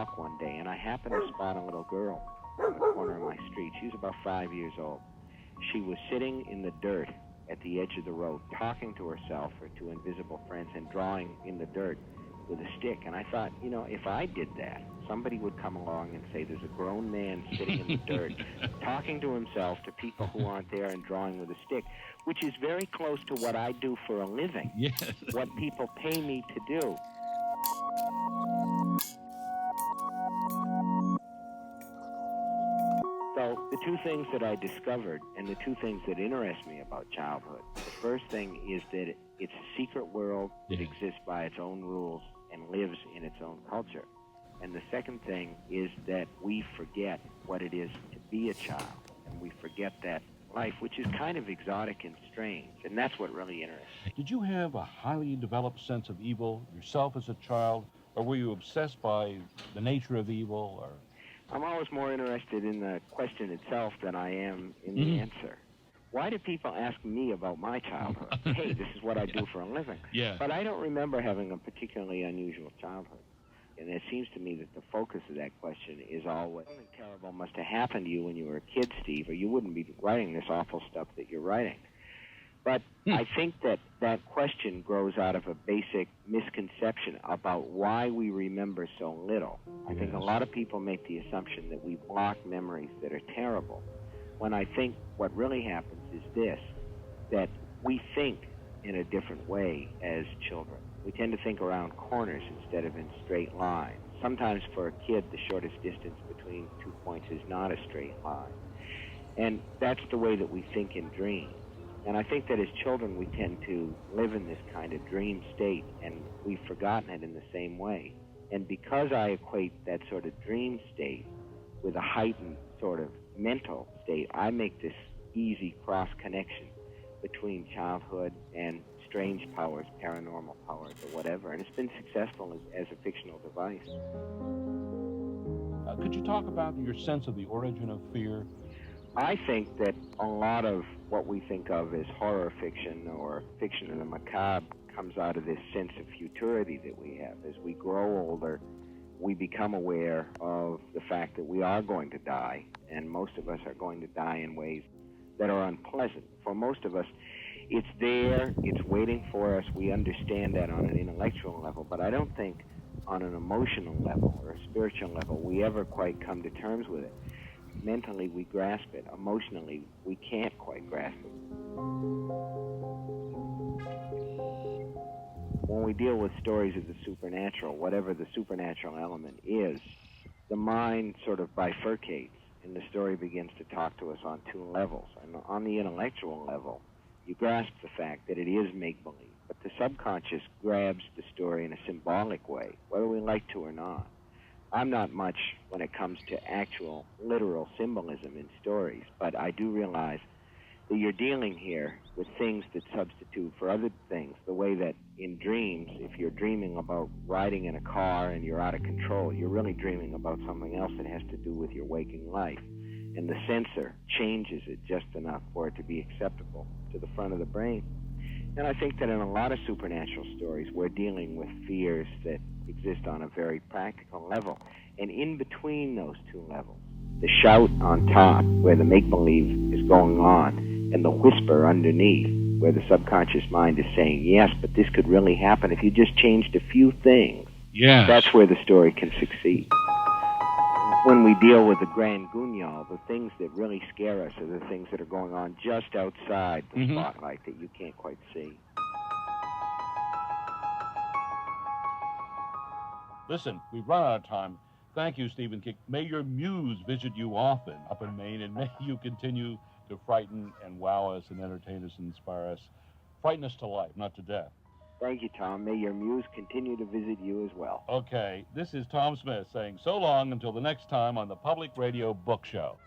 walk one day, and I happened to spot a little girl on the corner of my street. She was about 5 years old. She was sitting in the dirt at the edge of the road, talking to herself or to invisible friends and drawing in the dirt with a stick. And I thought, you know, if I did that, somebody would come along and say, there's a grown man sitting in the dirt, talking to himself, to people who aren't there, and drawing with a stick, which is very close to what I do for a living, Yes. what people pay me to do. So the two things that I discovered and the two things that interest me about childhood, the first thing is that it's a secret world that exists by its own rules and lives in its own culture. And the second thing is that we forget what it is to be a child, and we forget that life, which is kind of exotic and strange, and that's what really interests me. Did you have a highly developed sense of evil yourself as a child, or were you obsessed by the nature of evil? Or I'm always more interested in the question itself than I am in the answer. Why do people ask me about my childhood? Hey, this is what I do for a living. Yeah. But I don't remember having a particularly unusual childhood. And it seems to me that the focus of that question is always, something terrible must have happened to you when you were a kid, Steve, or you wouldn't be writing this awful stuff that you're writing. But I think that that question grows out of a basic misconception about why we remember so little. I think a lot of people make the assumption that we block memories that are terrible, when I think what really happens is this, that we think in a different way as children. We tend to think around corners instead of in straight lines. Sometimes for a kid, the shortest distance between 2 points is not a straight line. And that's the way that we think in dreams. And I think that as children, we tend to live in this kind of dream state, and we've forgotten it in the same way. And because I equate that sort of dream state with a heightened sort of mental state, I make this easy cross-connection between childhood and strange powers, paranormal powers, or whatever. And it's been successful as a fictional device. Could you talk about your sense of the origin of fear? I think that a lot of what we think of as horror fiction or fiction of the macabre comes out of this sense of futurity that we have. As we grow older, we become aware of the fact that we are going to die, and most of us are going to die in ways that are unpleasant. For most of us, it's there, it's waiting for us, we understand that on an intellectual level, but I don't think on an emotional level or a spiritual level we ever quite come to terms with it. Mentally, we grasp it. Emotionally, we can't quite grasp it. When we deal with stories of the supernatural, whatever the supernatural element is, the mind sort of bifurcates, and the story begins to talk to us on two levels. And on the intellectual level, you grasp the fact that it is make-believe, but the subconscious grabs the story in a symbolic way, whether we like to or not. I'm not much when it comes to actual literal symbolism in stories, but I do realize that you're dealing here with things that substitute for other things, the way that in dreams, if you're dreaming about riding in a car and you're out of control, you're really dreaming about something else that has to do with your waking life. And the sensor changes it just enough for it to be acceptable to the front of the brain. And I think that in a lot of supernatural stories, we're dealing with fears that exist on a very practical level. And in between those two levels, the shout on top, where the make-believe is going on, and the whisper underneath, where the subconscious mind is saying, yes, but this could really happen if you just changed a few things. Yeah. That's where the story can succeed. When we deal with the grand guignol, the things that really scare us are the things that are going on just outside the spotlight that you can't quite see. Listen, we've run out of time. Thank you, Stephen King. May your muse visit you often up in Maine, and may you continue to frighten and wow us and entertain us and inspire us. Frighten us to life, not to death. Thank you, Tom. May your muse continue to visit you as well. Okay, this is Tom Smith saying so long until the next time on the Public Radio Book Show.